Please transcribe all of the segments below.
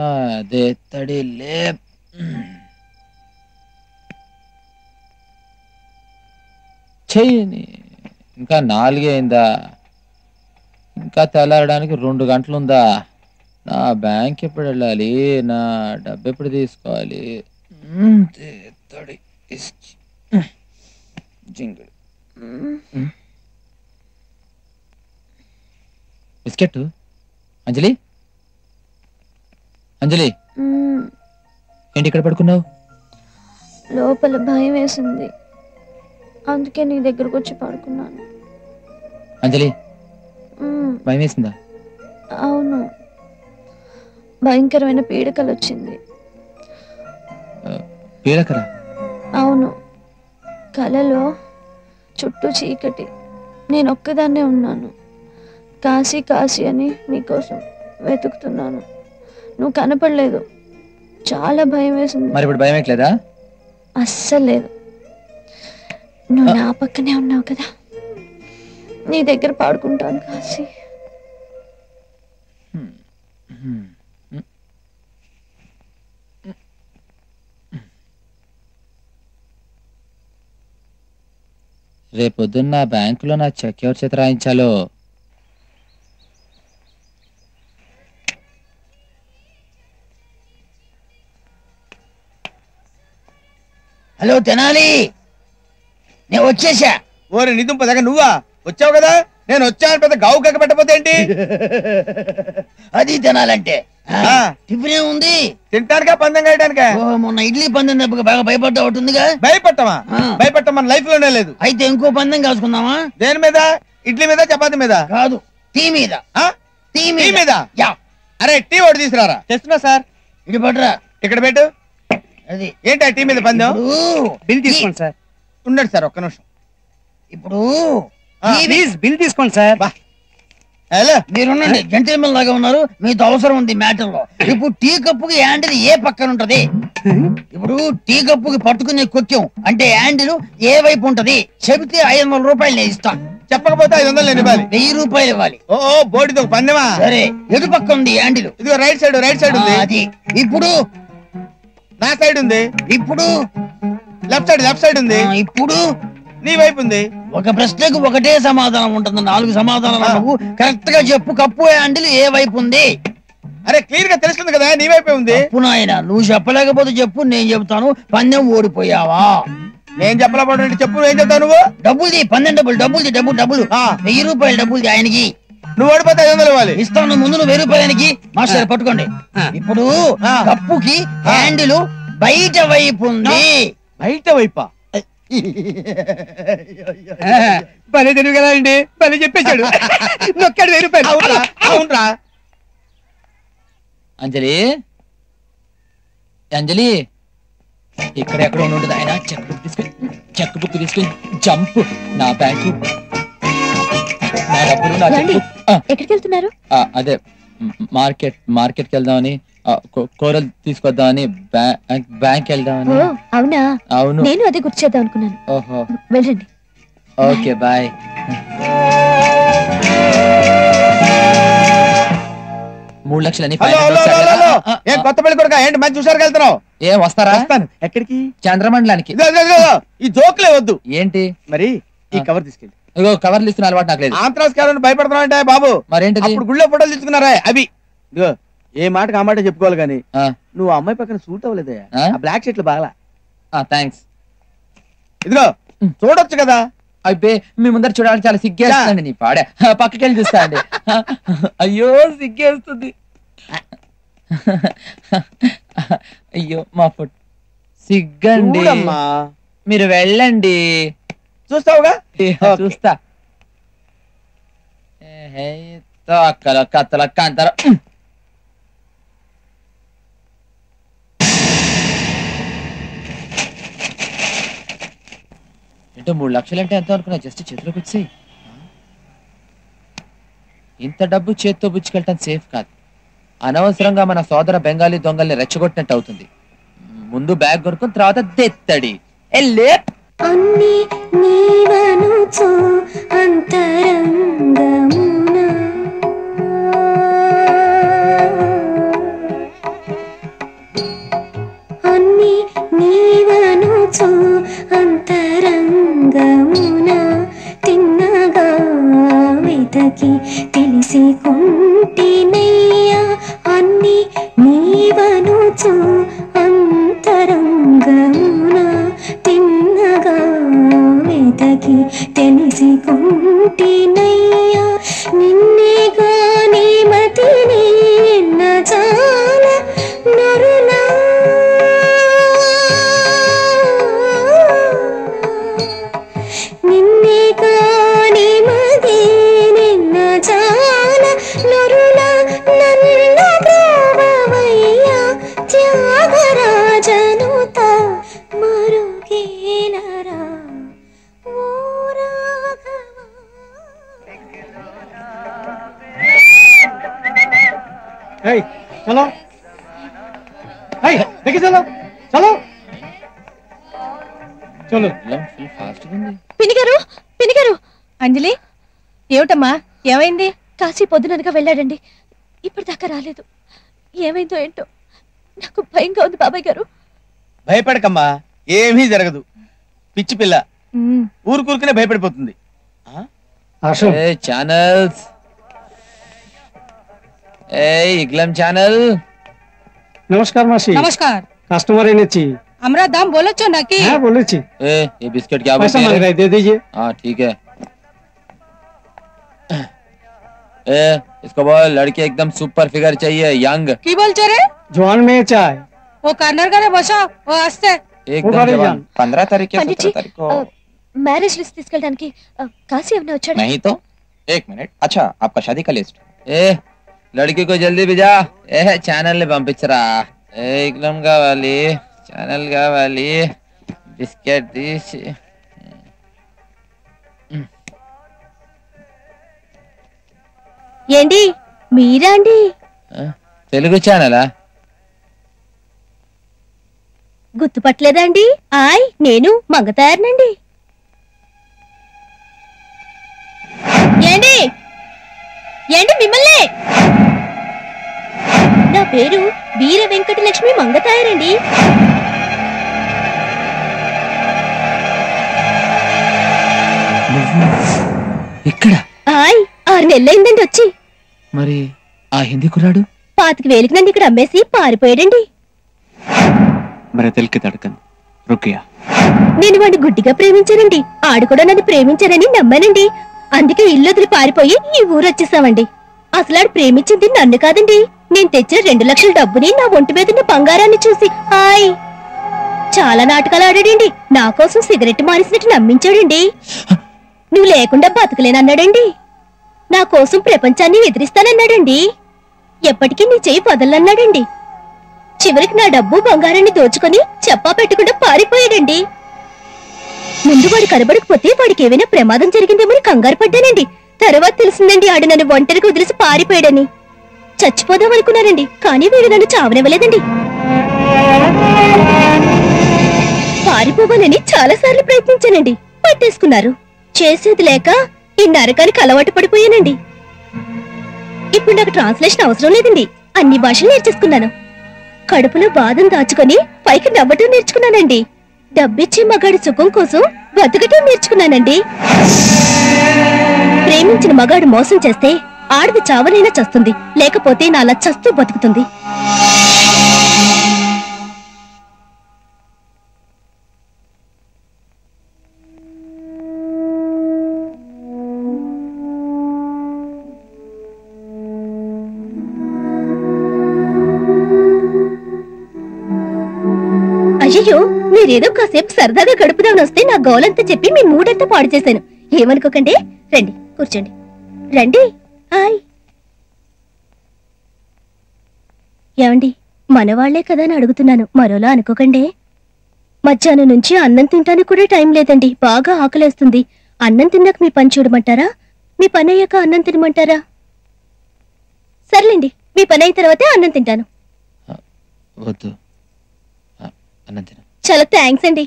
అదే తడి లే. చెయ్యి. ఇంకా 4 అయిందా? ఇంకా తెల్లారడానికి 2 గంటలుందా? నా బ్యాంక్ ఎప్పుడు వెళ్ళాలి? నా డబ్బు ఎప్పుడు తీసుకోవాలి? తడి జింగిల్ బిస్కెట్. అంజలి, అంజలి, ఏంటి ఇక్కడ పడుకున్నావు? లోపల భయం వేసింది, అందుకే నీ దగ్గరకు వచ్చి పడుకున్నాను. అంజలి, భయం వేసిందా? అవును, భయంకరమైన పీడకలు వచ్చింది. పీడకరా? అవును, కలలో చుట్టూ చీకటి, నేను ఒక్కదాన్నే ఉన్నాను. కాశీ కాశీ అని నీకోసం వెతుకుతున్నాను, నువ్వు కనపడలేదు. చాలా భయం వేసింది. మరి ఇప్పుడు భయం వేయట్లేదా? అస్సలు లేదు. నువ్వు నా పక్కనే ఉన్నావు కదా, నీ దగ్గర పాడుకుంటాను కాశీ. రేపొద్దున్న బ్యాంకులో నా చెక్ ఎవరి చేత రాయించాలో. హలో తెనాలి, నేను వచ్చేసా. ఓరే నిదుంప దగ్గర నువ్వా వచ్చావు కదా? నేను వచ్చాను పెద్ద గావు కక్క పెట్టపోతే ఏంటి? అది తినాలంటే టిఫిన్ ఉంది, తింటానుగా పందెం కాయడానికా? మొన్న ఇడ్లీ పందెం దెబ్బకి బాగా భయపడ్డా ఉంటుందిగా. భయపడతామా? భయపడటం మన లైఫ్ లోనే లేదు. అయితే ఇంకో పందెం కాసుకుందామా? దేని మీద? ఇడ్లీ మీద చపాతి మీద? కాదు, టీ మీద. టీ మీద? అరే టీ ఒకటి తీసుకురారా. తెస్తున్నా సార్. ఇటు పడరా. ఇక్కడ పెట్టు. అది ఏంటి టీ మీద పందెం? బిల్ తీసుకోండి సార్. ఉండండి సార్ ఒక్క నిమిషం. ఇప్పుడు ప్లీజ్ బిల్ తీసుకోండి సార్. హలో, మీరుండండి, జెంటిల్మెన్ లాగా ఉన్నారు, మీతో అవసరం ఉంది మ్యాటర్ లో. ఇప్పుడు టీ కప్పుకి హ్యాండిల్ ఏ పక్కన ఉంటది? ఇప్పుడు టీ కప్పుకి పట్టుకునే కొక్యం అంటే హ్యాండిల్ ఏ వైపు ఉంటది? చెబితే 500 రూపాయలు నేను ఇస్తాను. చెప్పకపోతే 500 నేను ఇవ్వాలి. 1000 రూపాయలు ఇవ్వాలి. ఓ బోర్డుతో పందెమా? సరే, ఎటు పక్క ఉంది హ్యాండిల్? ఇదిగో రైట్ సైడ్ ఉంది. అది ఇప్పుడు నా సైడ్ ఉంది. ఇప్పుడు లెఫ్ట్ సైడ్ ఉంది. ఇప్పుడు నీ వైపు ఉంది. ఒక ప్రశ్నకు ఒకటే సమాధానం ఉంటుంది, 4 సమాధానాలు కరెక్ట్ గా చెప్పు. కప్పు హ్యాండిల్ ఏ వైపు ఉంది? అరే క్లియర్ గా తెలుస్తుంది కదా, నీ వైపే ఉంది. నాయన, నువ్వు చెప్పలేకపోతే చెప్పు, నేను చెబుతాను. పందెం ఓడిపోయావా? నేను చెప్పలేకపోతే చెప్పు, ఏం చెప్తావు నువ్వు? డబ్బులుది, పందెం డబ్బులు. 1000 రూపాయలు డబ్బులుది ఆయనకి. నువ్వు ఓడిపోతే 500 ఇవ్వాలి. ఇస్తాను. ముందు నువ్వు 1000 రూపాయలు ఆయనకి. మాస్టర్ పట్టుకోండి. ఇప్పుడు కప్పుకి హ్యాండిల్ బయట వైపు ఉంది. బయట వైపా? భలే తెలివి కదా అండి, భలే చెప్పేశాడు. నొక్కాడు 1000 రూపాయలు. అవునరా? అంజలి, అంజలి, ఇక్కడ ఎక్కడ ఉండదు ఆయన. చెక్ బుక్ తీసుకుని జంప్. నా బ్యాంకు, నా డబ్బులు, నా చెక్. ఎక్కడికి వెళ్తున్నారు? అదే మార్కెట్కి వెళ్దామని, కూరలు తీసుకొద్దామని, బ్యాంక్ వెళ్దామని. అవునా? అవును, నేను అదే గుర్తు చేద్దాం అనుకున్నాను. ఓహో, వెళ్ళండి. Okay, bye. $3 లక్షలని. ఏం కొత్త పెళ్లి కొడుకా? ఏంటి మంచి చూసారు వెళ్తున్నావు? ఏం వస్తారా? ఎక్కడికి? చంద్రమండలానికి. ఈ జోక్లే వద్దు. ఏంటి మరి ఈ కవర్ తీసుకెళ్ళి. ఇగో కవర్లు ఇస్తున్న అలవాటు నాకు లేదు. ఆంధ్రాస్ కావాలని భయపడుతున్నావు అంటే బాబు. మరేంటి? ఇప్పుడు గుళ్ళో ఫోటోలు తీసుకున్నారా అవి? ఇదిగో ఏ మాటకి ఆ మాట చెప్పుకోవాలి కానీ నువ్వు అమ్మాయి పక్కన సూట్ అవ్వలేదయ్యా. బ్లాక్ షర్ట్లు బాగా. థ్యాంక్స్. ఇదిగో చూడొచ్చు కదా. అయిపోయి మీ ముందర చూడాలని చాలా సిగ్గేస్తుందండి. నీ పాడే పక్కకెళ్ళి చూస్తా అండి. అయ్యో సిగ్గేస్తుంది. అయ్యో మా ఫుడ్ సిగ్గండి. మీరు వెళ్ళండి. చూస్తావుగా? చూస్తా. కత్తల కాంతార. ఏంటో 3 లక్షలు అంటే ఎంత అనుకున్నా, జస్ట్ చేతిలోకి వచ్చి. ఇంత డబ్బు చేత్తో బుచ్చుకెళ్ళటం సేఫ్ కాదు. అనవసరంగా మన సోదర బెంగాలీ దొంగల్ని రెచ్చగొట్టినట్టు అవుతుంది. ముందు బ్యాగ్ కొనుక్కుని తర్వాత తెత్తడి. అన్ని నీవనుచు అంతరంగమున అంతరంగమున తిన్నగా వెతకి తెలిసి కుంటినయ్యా అన్ని నీవనుచు అంతరంగమున తిన్నగా వెతకి తెలిసి కుంటినయ్యా నిన్నేగా నీ మతిని ఎన్నజాల నరులా నిన్నేగా నీ మది నిన్నజాల నరులా నన్ను ద్రోవవయ్యా త్యాగరాజనుత మరుగేలరా ఓ రాఘవా. चलो देखिए चलो चलो चलो ఫాస్ట్ ఉంది. పినిగారు పినిగారు అంజలి ఏమిటమ్మా ఏమైంది? కాశీ పొద్దుననగా వెళ్ళాడండి, ఇప్పటిదాకా రాలేదు. ఏమైందో ఏంటో నాకు భయంగా ఉంది బాబాయ్ గారు. భయపడకమ్మా, ఏమీ జరగదు. పిచ్చి పిల్ల ఊరుకూరుకునే భయపడిపోతుంది. ఏ ఛానల్స్, ఏ ইগলাম চ্যানেল। নমস্কার মাসি। নমস্কার। কাস্টমার এনেছি। আমরা দাম বলেছো নাকি? হ্যাঁ বলেছি। ये बिस्किट क्या पैसा बोलते मांग रहे, दे दीजिए। हाँ ठीक है। इसको बोल लड़की एकदम सुपर फिगर चाहिए, यंग। কি বলছো রে? জোয়ান মেয়ে চাই। ও কর্নার ঘরে বসো, ও আসছে। एकदम जवान। 15 तारीख या 17 तारीख को మ్యారేజ్ లిస్ట్ తీసుకెళ్ళడానికి కాశీ ఏమన్నా వచ్చాడు? नहीं तो 1 मिनट। अच्छा आपका शादी का लिस्ट। लड़की को जल्दी भेजा। ఛానల్ పంపించరా। एकदम కావాలి, ఛానల్ కావాలి, బిస్కెట్ తీసి। ఏండి మీరా అండి? తెలుగు ఛానలా? గుర్తుపట్టలేదా అండి? ఆయ్ నేను మంగతాయర్నండి. ఏండి ఏండి మిమ్మల్ని? నా పేరు వీర వెంకటలక్ష్మి మంగతాయరండి. ఇక్కడ ఆయ్ 6 నెలలైందండి వచ్చి. మరి ఆ హిందీ కుర్రాడు 25,000 నన్ను ఇక్కడ అమ్మేసి పారిపోయాడండి. मेरे दिल की धड़कन रुक गया। నేను వాడిని గుడ్డిగా ప్రేమించానండి, ఆడు కూడా నన్ను ప్రేమించానని నమ్మానండి. అందుకే ఇల్లు వదిలి పారిపోయి ఈ ఊరు వచ్చేసామండి. అసలు ఆడు ప్రేమించింది నన్ను కాదండి, నేను తెచ్చిన 2 లక్షల డబ్బుని నా ఒంటి మీద ఉన్న బంగారాన్ని చూసి. హాయ్ చాలా నాటకాలు ఆడాడండి, నా కోసం సిగరెట్ మానేసినట్టు నమ్మించాడండి. నువ్వు లేకుండా బతకలేనన్నాడండి. నా కోసం ప్రపంచాన్ని ఎదిరిస్తానన్నాడండి. ఎప్పటికీ నీ చెయ్యి వదలన్నాడండి. చివరికి నా డబ్బు బంగారాన్ని దోచుకొని చెప్పా పెట్టకుండా పారిపోయాడండి. ముందు వాడు కనబడకపోతే వాడికి ఏమైనా ప్రమాదం జరిగిందేమని కంగారు పడ్డానండి. తర్వాత తెలిసిందండి ఆడు నన్ను ఒంటరికి వదిలేసి పారిపోయాడని. చచ్చిపోదాం అనుకున్నానండి, కానీ వీడు నన్ను చావనివ్వలేదండి. పారిపోవాలని చాలాసార్లు ప్రయత్నించానండి, పట్టేసుకున్నారు. చేసేది లేక ఈ నరకానికి అలవాటు పడిపోయానండి. ఇప్పుడు నాకు ట్రాన్స్లేషన్ అవసరం లేదండి, అన్ని భాషలు నేర్చేసుకున్నాను. కడుపులో బాధను దాచుకొని పైకి నవ్వటం నేర్చుకున్నానండి. డబ్బిచ్చే మగాడి సుఖం కోసం బతకటం నేర్చుకున్నానండి. ప్రేమించిన మగాడు మోసం చేస్తే ఆడది చావనైనా చస్తుంది, లేకపోతే నాలా చస్తూ బతుకుతుంది. అయ్యో మీరేదో కాసేపు సరదాగా గడుపుదామని వస్తే నా గోలంతా చెప్పి మీ మూడంతా పాడు చేశాను. ఏమనుకోకండి, రండి కూర్చోండి. రండి. హాయ్. ఏమండి మనవాళ్లే కదా అని అడుగుతున్నాను, మరోలా అనుకోకండి. మధ్యాహ్నం నుంచి అన్నం తింటానికి కూడా టైం లేదండి, బాగా ఆకలేస్తుంది. అన్నం తిన్నాక మీ పని చూడమంటారా, మీ పని అయ్యాక అన్నం తినమంటారా? సర్లేండి, మీ పని అయిన తర్వాతే అన్నం తింటాను. వద్దు, అన్నం తిన. చాలా థ్యాంక్స్ అండి.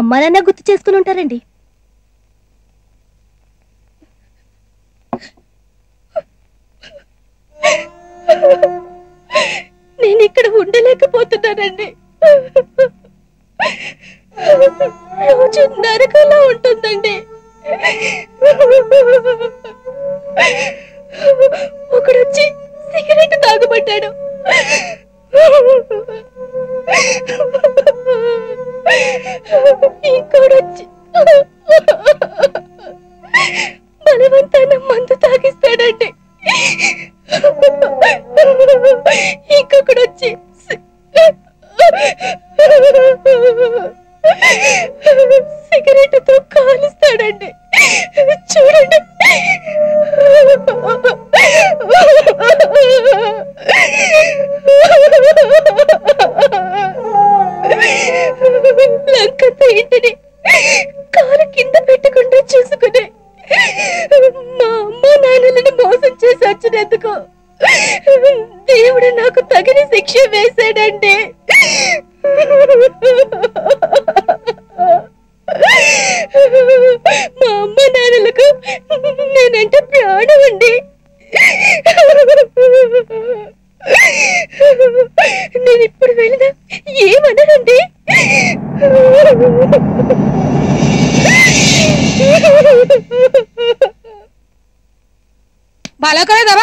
అమ్మా నాన్న గుర్తు చేసుకుని ఉంటారండి. నేను ఇక్కడ ఉండలేకపోతున్నానండి. రోజు నరకంలా ఉంటుందండి. ఒకడొచ్చి సిగరెట్ తాగబడ్డాడు. ఇంకోడొచ్చి బలవంతాన మందు తాగిస్తాడండి. ఇంకొకడొచ్చి సిగరెట్తో కాలుస్తాడండి. చూడండి, లంకంత ఇంటిని కాలు కింద పెట్టకుండా చూసుకునే మా అమ్మ నాన్నలను మోసం చేసి వచ్చినందుకు దేవుడు నాకు తగిన శిక్ష వేశాడండి. మా అమ్మ నాన్నలకు నేనంటే ప్రాణం అండి. నేను ఇప్పుడు వెళ్ళినా ఏమన్నానండి? ভালো করে দাবা